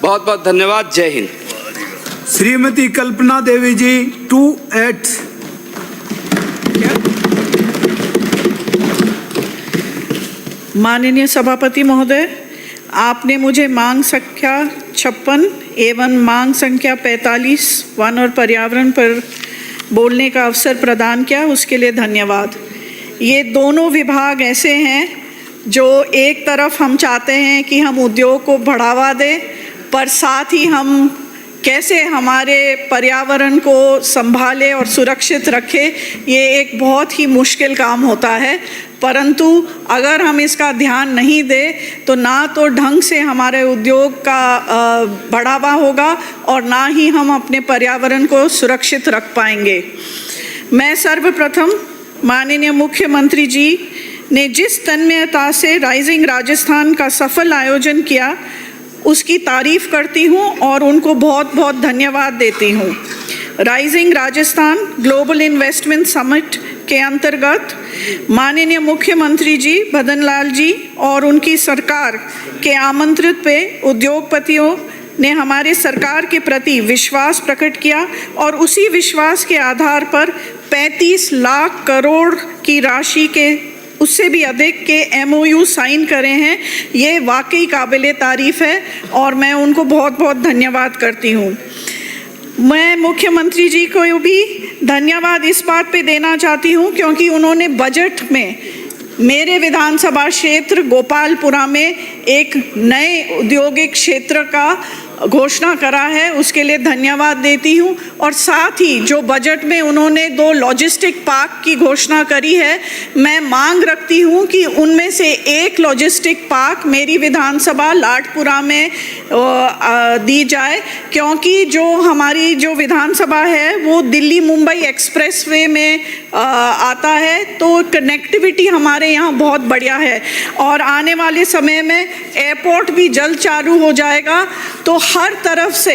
बहुत बहुत धन्यवाद। जय हिंद। श्रीमती कल्पना देवी जी 28। माननीय सभापति महोदय, आपने मुझे मांग संख्या 56 एवं मांग संख्या 45 वन और पर्यावरण पर बोलने का अवसर प्रदान किया, उसके लिए धन्यवाद। ये दोनों विभाग ऐसे हैं जो एक तरफ हम चाहते हैं कि हम उद्योग को बढ़ावा दें, पर साथ ही हम कैसे हमारे पर्यावरण को संभालें और सुरक्षित रखें, ये एक बहुत ही मुश्किल काम होता है। परंतु अगर हम इसका ध्यान नहीं दें तो ना तो ढंग से हमारे उद्योग का बढ़ावा होगा और ना ही हम अपने पर्यावरण को सुरक्षित रख पाएंगे। मैं सर्वप्रथम माननीय मुख्यमंत्री जी ने जिस तन्मयता से राइजिंग राजस्थान का सफल आयोजन किया, उसकी तारीफ करती हूँ और उनको बहुत बहुत धन्यवाद देती हूँ। Rising Rajasthan global investment summit के अंतर्गत माननीय मुख्यमंत्री जी भदन लाल जी और उनकी सरकार के आमंत्रित पे उद्योगपतियों ने हमारे सरकार के प्रति विश्वास प्रकट किया और उसी विश्वास के आधार पर 35 लाख करोड़ की राशि के उससे भी अधिक के MOU साइन करे हैं। ये वाकई काबिले तारीफ़ है और मैं उनको बहुत बहुत धन्यवाद करती हूँ। मैं मुख्यमंत्री जी को भी धन्यवाद इस बात पे देना चाहती हूँ क्योंकि उन्होंने बजट में मेरे विधानसभा क्षेत्र गोपालपुरा में एक नए औद्योगिक क्षेत्र का घोषणा करा है, उसके लिए धन्यवाद देती हूँ। और साथ ही जो बजट में उन्होंने 2 लॉजिस्टिक पार्क की घोषणा करी है, मैं मांग रखती हूँ कि उनमें से एक लॉजिस्टिक पार्क मेरी विधानसभा लाडपुरा में दी जाए, क्योंकि जो हमारी जो विधानसभा है वो दिल्ली मुंबई एक्सप्रेसवे में आता है, तो कनेक्टिविटी हमारे यहाँ बहुत बढ़िया है और आने वाले समय में एयरपोर्ट भी जल्द चालू हो जाएगा, तो हर तरफ से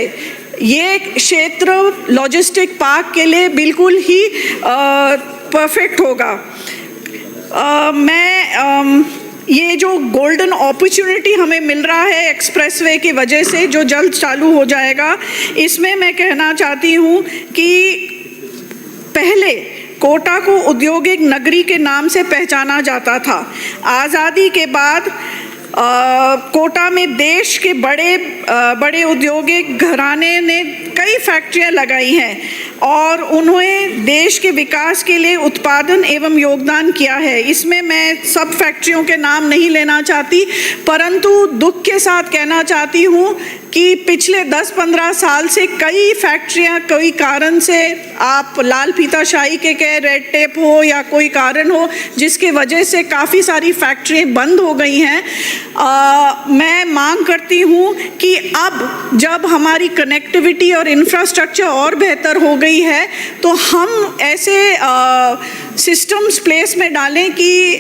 ये क्षेत्र लॉजिस्टिक पार्क के लिए बिल्कुल ही परफेक्ट होगा। ये जो गोल्डन अपॉर्चुनिटी हमें मिल रहा है एक्सप्रेसवे की वजह से जो जल्द चालू हो जाएगा, इसमें मैं कहना चाहती हूँ कि पहले कोटा को औद्योगिक नगरी के नाम से पहचाना जाता था। आज़ादी के बाद कोटा में देश के बड़े औद्योगिक घराने ने कई फैक्ट्रियां लगाई हैं और उन्होंने देश के विकास के लिए उत्पादन एवं योगदान किया है। इसमें मैं सब फैक्ट्रियों के नाम नहीं लेना चाहती, परंतु दुख के साथ कहना चाहती हूँ कि पिछले 10-15 साल से कई फैक्ट्रियां कोई कारण से, आप लाल फीताशाही के कह रेड टेप हो या कोई कारण हो, जिसके वजह से काफ़ी सारी फैक्ट्रियां बंद हो गई हैं। मैं मांग करती हूँ कि अब जब हमारी कनेक्टिविटी और इंफ्रास्ट्रक्चर और बेहतर हो गई है तो हम ऐसे सिस्टम्स प्लेस में डालें कि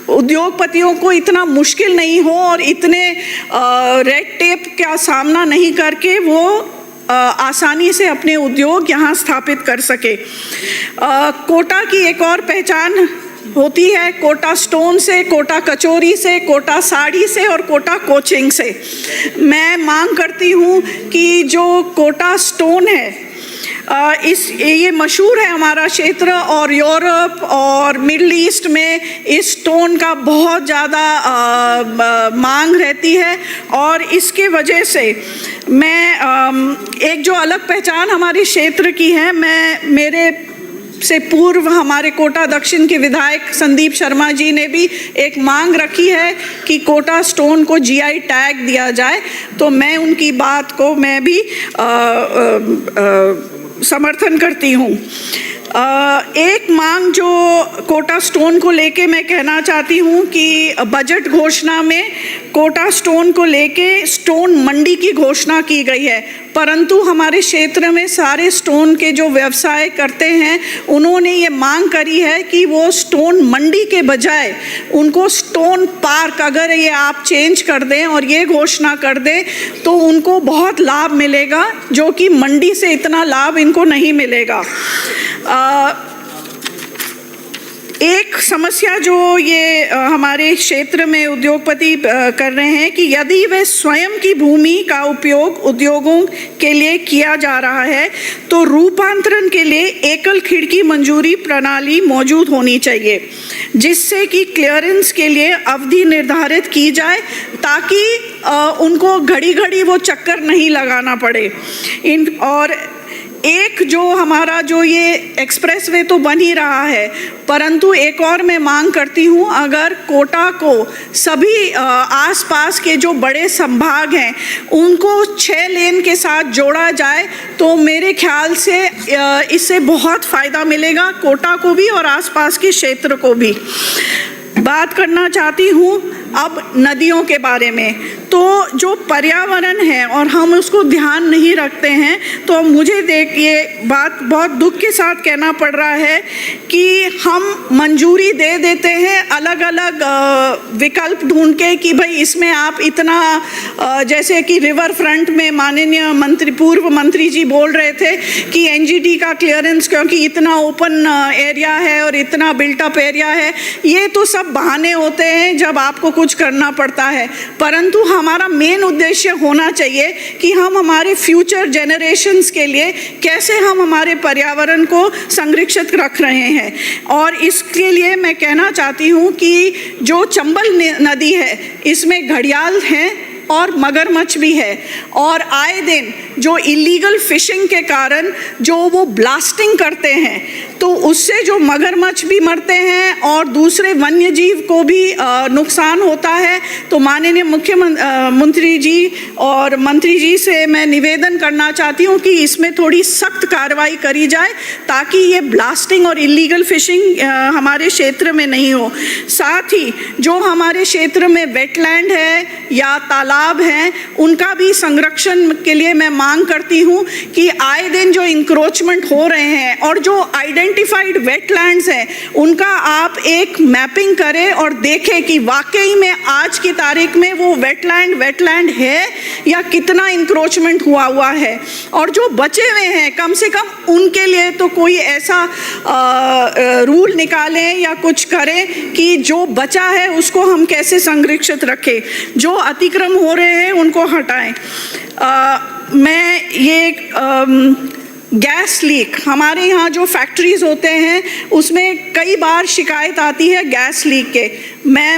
उद्योगपतियों को इतना मुश्किल नहीं हो और इतने रेड टेप का सामना नहीं करके वो आसानी से अपने उद्योग यहाँ स्थापित कर सके। कोटा की एक और पहचान होती है कोटा स्टोन से, कोटा कचौरी से, कोटा साड़ी से और कोटा कोचिंग से। मैं मांग करती हूँ कि जो कोटा स्टोन है ये मशहूर है हमारा क्षेत्र और यूरोप और मिडल ईस्ट में इस स्टोन का बहुत ज़्यादा मांग रहती है और इसके वजह से मैं एक जो अलग पहचान हमारे क्षेत्र की है, मैं मेरे से पूर्व हमारे कोटा दक्षिण के विधायक संदीप शर्मा जी ने भी एक मांग रखी है कि कोटा स्टोन को GI टैग दिया जाए, तो मैं उनकी बात को मैं भी समर्थन करती हूँ। एक मांग जो कोटा स्टोन को लेके मैं कहना चाहती हूँ कि बजट घोषणा में कोटा स्टोन को लेके स्टोन मंडी की घोषणा की गई है, परंतु हमारे क्षेत्र में सारे स्टोन के जो व्यवसाय करते हैं उन्होंने ये मांग करी है कि वो स्टोन मंडी के बजाय उनको स्टोन पार्क अगर ये आप चेंज कर दें और ये घोषणा कर दें तो उनको बहुत लाभ मिलेगा, जो कि मंडी से इतना लाभ इनको नहीं मिलेगा। एक समस्या जो ये हमारे क्षेत्र में उद्योगपति कर रहे हैं कि यदि वे स्वयं की भूमि का उपयोग उद्योगों के लिए किया जा रहा है तो रूपांतरण के लिए एकल खिड़की मंजूरी प्रणाली मौजूद होनी चाहिए, जिससे कि क्लियरेंस के लिए अवधि निर्धारित की जाए ताकि उनको घड़ी घड़ी वो चक्कर नहीं लगाना पड़े। और एक जो हमारा जो ये एक्सप्रेसवे तो बन ही रहा है, परंतु एक और मैं मांग करती हूँ, अगर कोटा को सभी आसपास के जो बड़े संभाग हैं उनको 6 लेन के साथ जोड़ा जाए तो मेरे ख्याल से इससे बहुत फ़ायदा मिलेगा कोटा को भी और आसपास के क्षेत्र को भी। बात करना चाहती हूँ अब नदियों के बारे में। तो जो पर्यावरण है और हम उसको ध्यान नहीं रखते हैं, तो मुझे ये बात बहुत दुख के साथ कहना पड़ रहा है कि हम मंजूरी दे देते हैं अलग अलग विकल्प ढूंढ के कि भाई इसमें आप इतना, जैसे कि रिवर फ्रंट में माननीय पूर्व मंत्री जी बोल रहे थे कि एनजीटी का क्लियरेंस क्योंकि इतना ओपन एरिया है और इतना बिल्टअप एरिया है, ये तो सब बहाने होते हैं जब आपको कुछ करना पड़ता है। परंतु हमारा मेन उद्देश्य होना चाहिए कि हम हमारे फ्यूचर जनरेशन्स के लिए कैसे हम हमारे पर्यावरण को संरक्षित रख रहे हैं। और इसके लिए मैं कहना चाहती हूँ कि जो चंबल नदी है इसमें घड़ियाल हैं और मगरमच्छ भी है, और आए दिन जो इलीगल फिशिंग के कारण जो वो ब्लास्टिंग करते हैं तो उससे जो मगरमच्छ भी मरते हैं और दूसरे वन्य जीव को भी नुकसान होता है। तो माननीय मुख्यमंत्री जी और मंत्री जी से मैं निवेदन करना चाहती हूँ कि इसमें थोड़ी सख्त कार्रवाई करी जाए ताकि ये ब्लास्टिंग और इलीगल फिशिंग हमारे क्षेत्र में नहीं हो। साथ ही जो हमारे क्षेत्र में वेटलैंड है या तालाब हैं उनका भी संरक्षण के लिए मैं मांग करती हूँ कि आए दिन जो इंक्रोचमेंट हो रहे हैं और जो आइडेंटिफाइड वेटलैंड्स हैं उनका आप एक मैपिंग करें और देखें कि वाकई में आज की तारीख में वो वेटलैंड है या कितना इंक्रोचमेंट हुआ है, और जो बचे हुए हैं कम से कम उनके लिए तो कोई ऐसा रूल निकालें या कुछ करें कि जो बचा है उसको हम कैसे संरक्षित रखें, जो अतिक्रम हो रहे हैं उनको हटाएं। मैं ये गैस लीक, हमारे यहाँ जो फैक्ट्रीज होते हैं उसमें कई बार शिकायत आती है गैस लीक के। मैं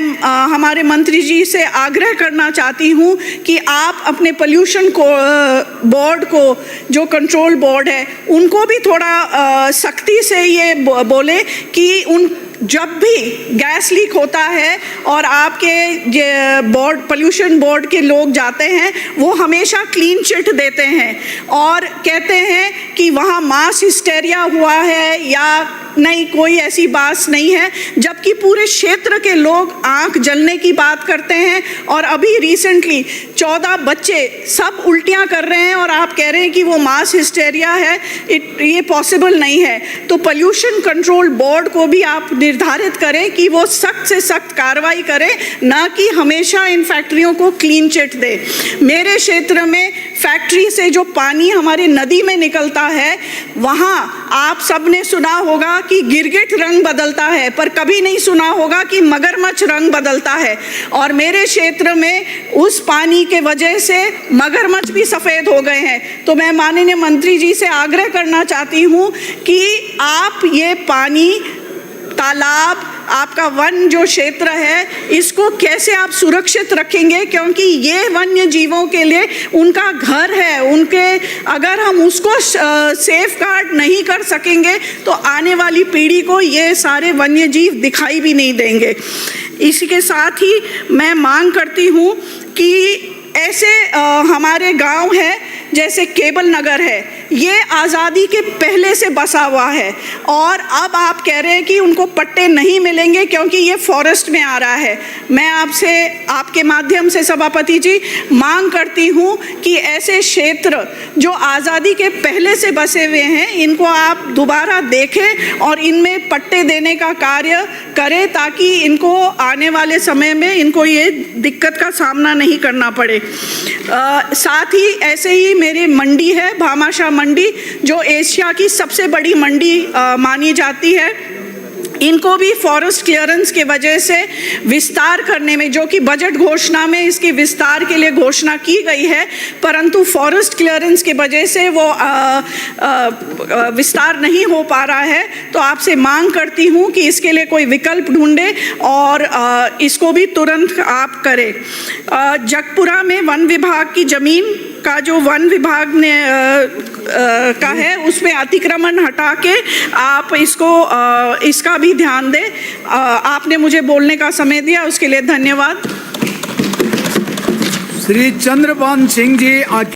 हमारे मंत्री जी से आग्रह करना चाहती हूँ कि आप अपने पोल्यूशन को बोर्ड को, जो कंट्रोल बोर्ड है, उनको भी थोड़ा सख्ती से ये बोले कि उन जब भी गैस लीक होता है और आपके बोर्ड पोल्यूशन बोर्ड के लोग जाते हैं वो हमेशा क्लीन चिट देते हैं और कहते हैं कि वहाँ मास हिस्टेरिया हुआ है या नहीं, कोई ऐसी बात नहीं है, जबकि पूरे क्षेत्र के लोग आंख जलने की बात करते हैं। और अभी रिसेंटली 14 बच्चे सब उल्टियां कर रहे हैं और आप कह रहे हैं कि वो मास हिस्टेरिया है, ये पॉसिबल नहीं है। तो पोल्यूशन कंट्रोल बोर्ड को भी आप निर्धारित करें कि वो सख्त से सख्त कार्रवाई करें, ना कि हमेशा इन फैक्ट्रियों को क्लीन चिट दे। मेरे क्षेत्र में फैक्ट्री से जो पानी हमारे नदी में निकलता है वहाँ आप सबने सुना होगा कि गिरगिट रंग बदलता है, पर कभी नहीं सुना होगा कि मगरमच्छ रंग बदलता है। और मेरे क्षेत्र में उस पानी के वजह से मगरमच्छ भी सफ़ेद हो गए हैं। तो मैं माननीय मंत्री जी से आग्रह करना चाहती हूँ कि आप ये पानी, तालाब, आपका वन जो क्षेत्र है, इसको कैसे आप सुरक्षित रखेंगे, क्योंकि ये वन्य जीवों के लिए उनका घर है। उनके अगर हम उसको सेफ गार्ड नहीं कर सकेंगे तो आने वाली पीढ़ी को ये सारे वन्य जीव दिखाई भी नहीं देंगे। इसी के साथ ही मैं मांग करती हूँ कि ऐसे हमारे गांव है जैसे केबल नगर है, ये आज़ादी के पहले से बसा हुआ है और अब आप कह रहे हैं कि उनको पट्टे नहीं मिलेंगे क्योंकि ये फॉरेस्ट में आ रहा है। मैं आपसे, आपके माध्यम से सभापति जी मांग करती हूँ कि ऐसे क्षेत्र जो आज़ादी के पहले से बसे हुए हैं इनको आप दोबारा देखें और इनमें पट्टे देने का कार्य करें ताकि इनको आने वाले समय में इनको ये दिक्कत का सामना नहीं करना पड़े। साथ ही ऐसे ही मेरी मंडी है भामाशाह मंडी, जो एशिया की सबसे बड़ी मंडी मानी जाती है। इनको भी फॉरेस्ट क्लियरेंस के वजह से विस्तार करने में, जो कि बजट घोषणा में इसके विस्तार के लिए घोषणा की गई है, परंतु फॉरेस्ट क्लियरेंस के वजह से वो विस्तार नहीं हो पा रहा है। तो आपसे मांग करती हूँ कि इसके लिए कोई विकल्प ढूंढे और इसको भी तुरंत आप करें। जगपुरा में वन विभाग की जमीन का जो वन विभाग ने का है, उसमें अतिक्रमण हटा के आप इसको इसका भी ध्यान दें। आपने मुझे बोलने का समय दिया, उसके लिए धन्यवाद। श्री चंद्रभान सिंह जी।